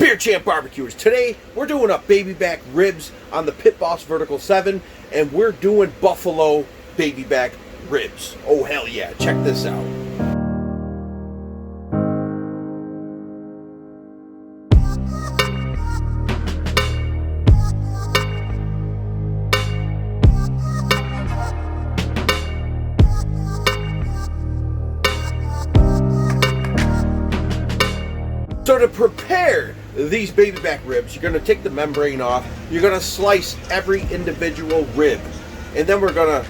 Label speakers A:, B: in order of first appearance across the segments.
A: Beer Champ Barbecuers. Today we're doing up baby back ribs on the Pit Boss Vertical 7, and we're doing buffalo baby back ribs. Oh hell yeah, check this out. So to prepare these baby back ribs, you're going to take the membrane off. You're going to slice every individual rib, and then we're going to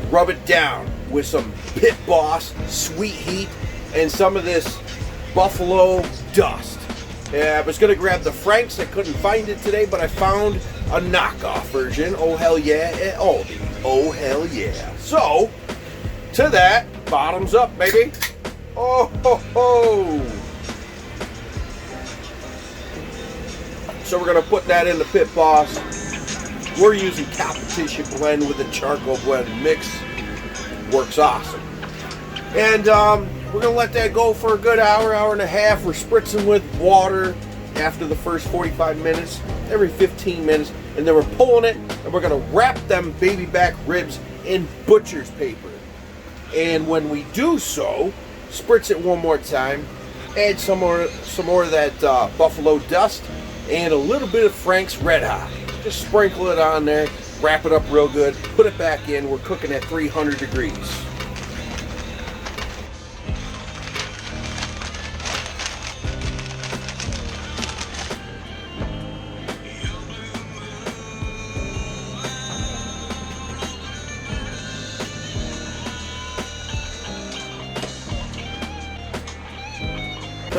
A: rub it down with some Pit Boss Sweet Heat and some of this buffalo dust. I was going to grab the Franks. I couldn't find it today, but I found a knockoff version. Oh hell yeah at Aldi. Oh hell yeah. So to that, bottoms up, baby. Oh ho ho. So we're going to put that in the Pit Boss. We're using Competition blend with a charcoal blend mix. Works awesome. And we're going to let that go for a good hour, hour and a half. We're spritzing with water after the first 45 minutes, every 15 minutes. And then we're pulling it, and we're going to wrap them baby back ribs in butcher's paper. And when we do so, spritz it one more time. Add some more of that buffalo dust. And a little bit of Frank's Red Hot. Just sprinkle it on there, wrap it up real good, put it back in. We're cooking at 300 degrees.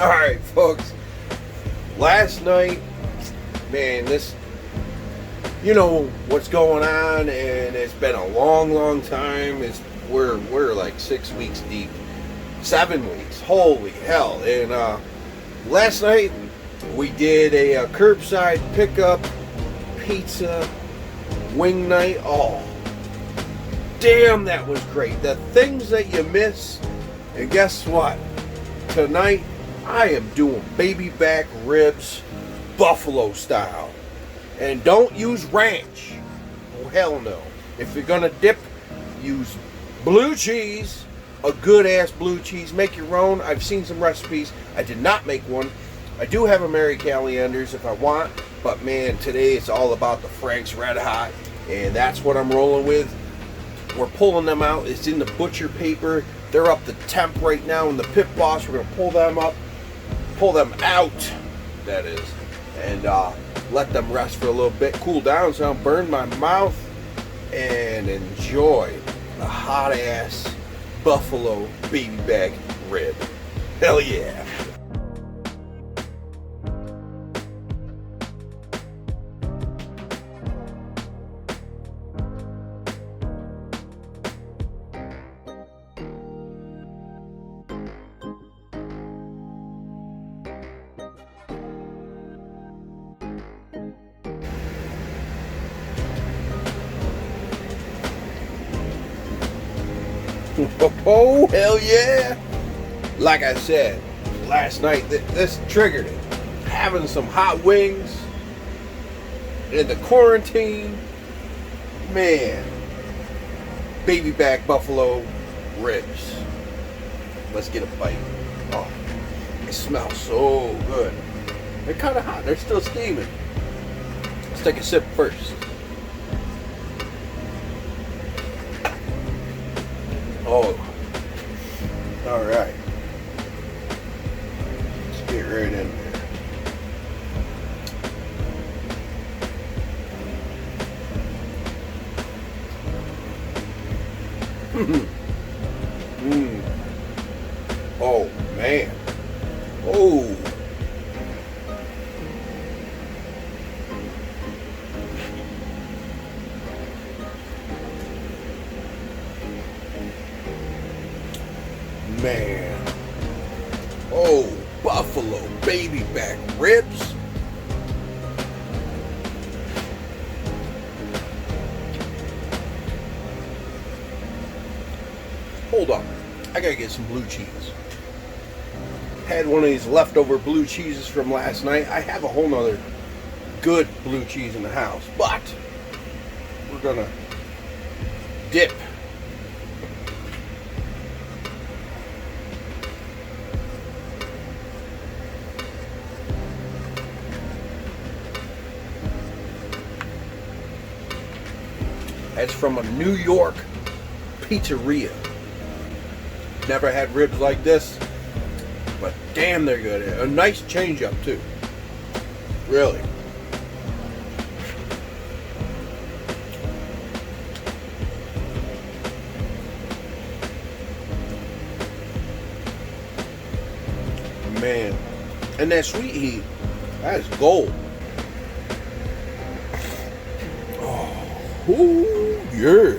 A: All right, folks. Last night, man, you know what's going on, and it's been a long time. We're like 6 weeks deep, 7 weeks. Holy hell! And last night we did a curbside pickup pizza wing night. Oh, damn, that was great. The things that you miss, and guess what? Tonight I am doing baby back ribs, buffalo style. And don't use ranch. Oh, hell no. If you're going to dip, use blue cheese, a good ass blue cheese. Make your own. I've seen some recipes. I did not make one. I do have a Mary Calendars if I want. But man, today it's all about the Frank's Red Hot. And that's what I'm rolling with. We're pulling them out. It's in the butcher paper. They're up to temp right now in the Pit Boss. We're going to pull them up. Pull them out, that is. And let them rest for a little bit, cool down so I don't burn my mouth, and enjoy a hot ass buffalo baby back rib. Hell yeah. Oh, hell yeah. Like I said, last night, this triggered it. Having some hot wings in the quarantine. Man. Baby back buffalo ribs. Let's get a bite. Oh, it smells so good. They're kind of hot. They're still steaming. Let's take a sip first. Oh, all right. Let's get right in there. Oh man. Oh. Man. Oh, buffalo baby back ribs. Hold on. I gotta get some blue cheese. Had one of these leftover blue cheeses from last night. I have a whole nother good blue cheese in the house, but we're gonna dip. That's from a New York pizzeria. Never had ribs like this, but damn, they're good. A nice change up too. Really. Man, and that sweet heat, that is gold. Oh, ooh, yeah.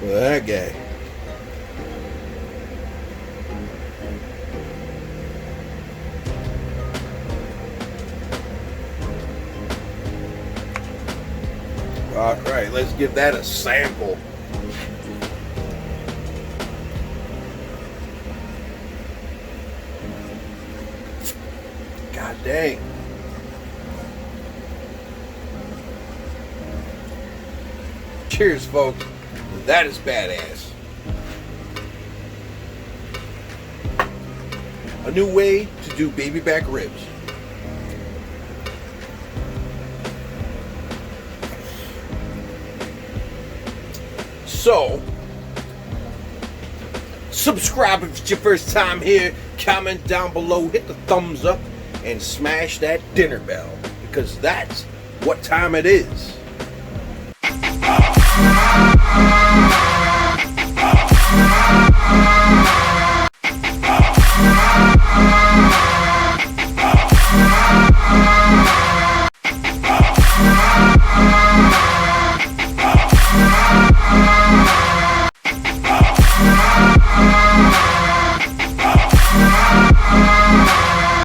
A: Look at that guy. All right, let's give that a sample. God dang. Cheers, folks. That is badass. A new way to do baby back ribs. So, subscribe if it's your first time here. Comment down below, hit the thumbs up, and smash that dinner bell, because that's what time it is.